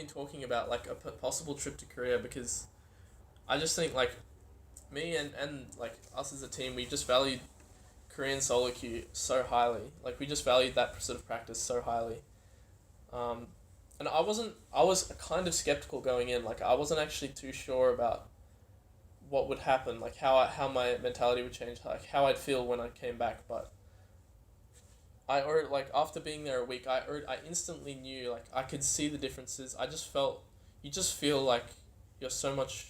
been talking about like a possible trip to Korea because I just think like me and like us as a team, we just valued Korean solo queue so highly. Like we just valued that sort of practice so highly. Um, and I wasn't. I was kind of skeptical going in. Like I wasn't actually too sure about what would happen. Like how my mentality would change. Like how I'd feel when I came back. But like after being there a week, I instantly knew like I could see the differences. I just felt you just feel like you're so much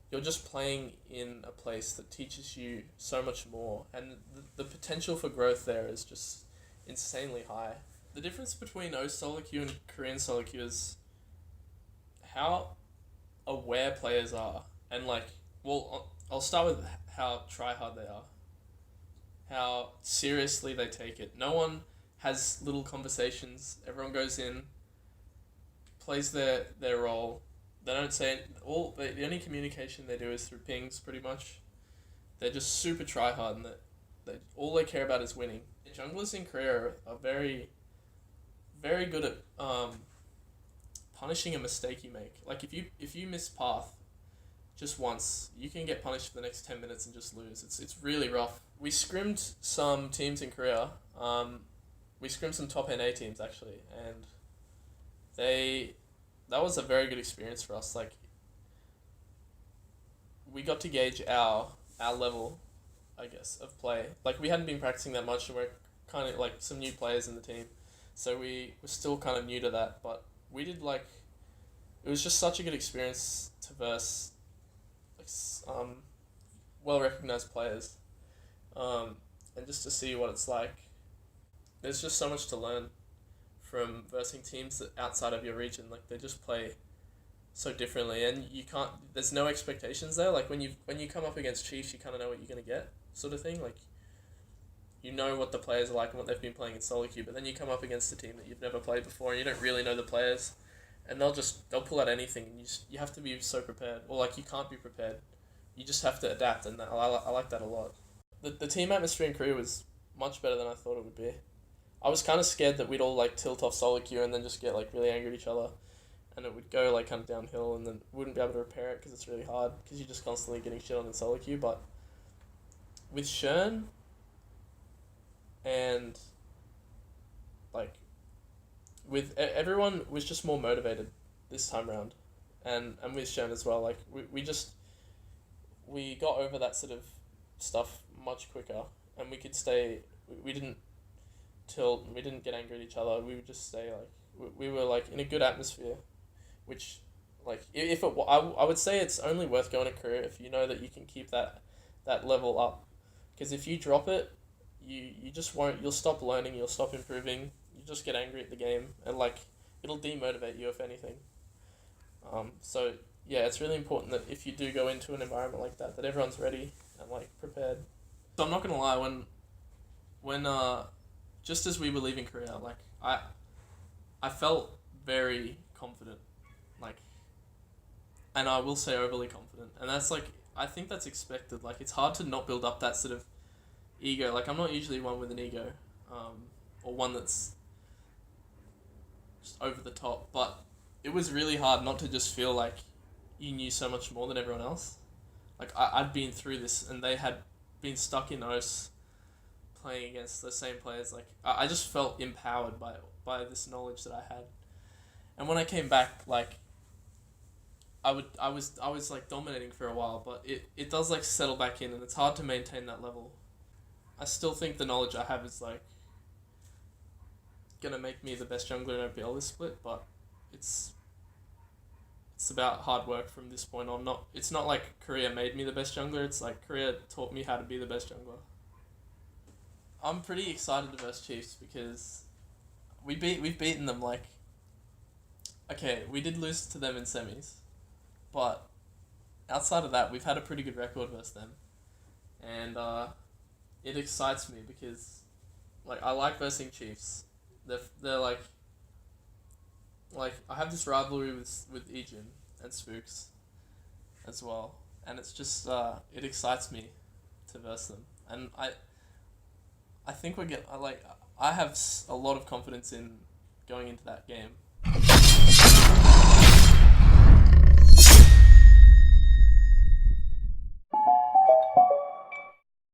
you're just playing in a place that teaches you so much more, and the potential for growth there is just insanely high. The difference between O solo queue and Korean solo queue is how aware players are, and like, well, I'll start with how try hard they are, how seriously they take it. No one has little conversations. Everyone goes in, plays their role. They don't say all. The only communication they do is through pings, pretty much. They're just super try hard, and they all they care about is winning. Junglers in Korea are very very good at punishing a mistake you make. Like if you miss path just once, you can get punished for the next 10 minutes and just lose. It's really rough. We scrimmed some teams in Korea. We scrimmed some top NA teams actually, and they that was a very good experience for us. Like we got to gauge our level, I guess, of play. Like we hadn't been practicing that much, and we're kind of like some new players in the team, so we were still kind of new to that. But we did like it was just such a good experience to verse like well recognized players, and just to see what it's like. There's just so much to learn from versing teams that outside of your region. Like they just play so differently, and you can't. There's no expectations there. Like when you come up against Chiefs, you kind of know what you're gonna get, sort of thing. Like you know what the players are like and what they've been playing in solo queue, but then you come up against a team that you've never played before, and you don't really know the players, and they'll pull out anything, and you have to be so prepared, or like you can't be prepared. You just have to adapt, and I like that a lot. The team atmosphere in Korea was much better than I thought it would be. I was kind of scared that we'd all like tilt off solo queue and then just get like really angry at each other, and it would go like kind of downhill, and then wouldn't be able to repair it because it's really hard because you're just constantly getting shit on in solo queue. But with Shern and like everyone was just more motivated this time round, and with Shern as well. Like we got over that sort of stuff much quicker, and we could stay. We didn't tilt. We didn't get angry at each other. We would just stay like we were like in a good atmosphere, which like if it I would say it's only worth going to Korea if you know that you can keep that level up, because if you drop it, you just won't. You'll stop learning. You'll stop improving. You just get angry at the game, and like it'll demotivate you if anything. So yeah, it's really important that if you do go into an environment like that, that everyone's ready and like prepared. So I'm not gonna lie, when just as we were leaving Korea, like I felt very confident, like, and I will say overly confident, and that's like I think that's expected. Like it's hard to not build up that sort of ego. Like I'm not usually one with an ego, or one that's just over the top, but it was really hard not to just feel like you knew so much more than everyone else. Like I'd been through this, and they had been stuck in OS playing against the same players. Like I just felt empowered by this knowledge that I had. And when I came back, like I was like dominating for a while, but it does like settle back in, and it's hard to maintain that level. I still think the knowledge I have is like gonna make me the best jungler in OPL this split, but it's it's about hard work from this point on. Not it's not like Korea made me the best jungler. It's like Korea taught me how to be the best jungler. I'm pretty excited to verse Chiefs because we've beaten them like okay, we did lose to them in semis, but outside of that, we've had a pretty good record versus them, and it excites me because like I like versing Chiefs. They're like I have this rivalry with Ejin and Spooks as well, and it's just it excites me to verse them, and I think I have a lot of confidence in going into that game.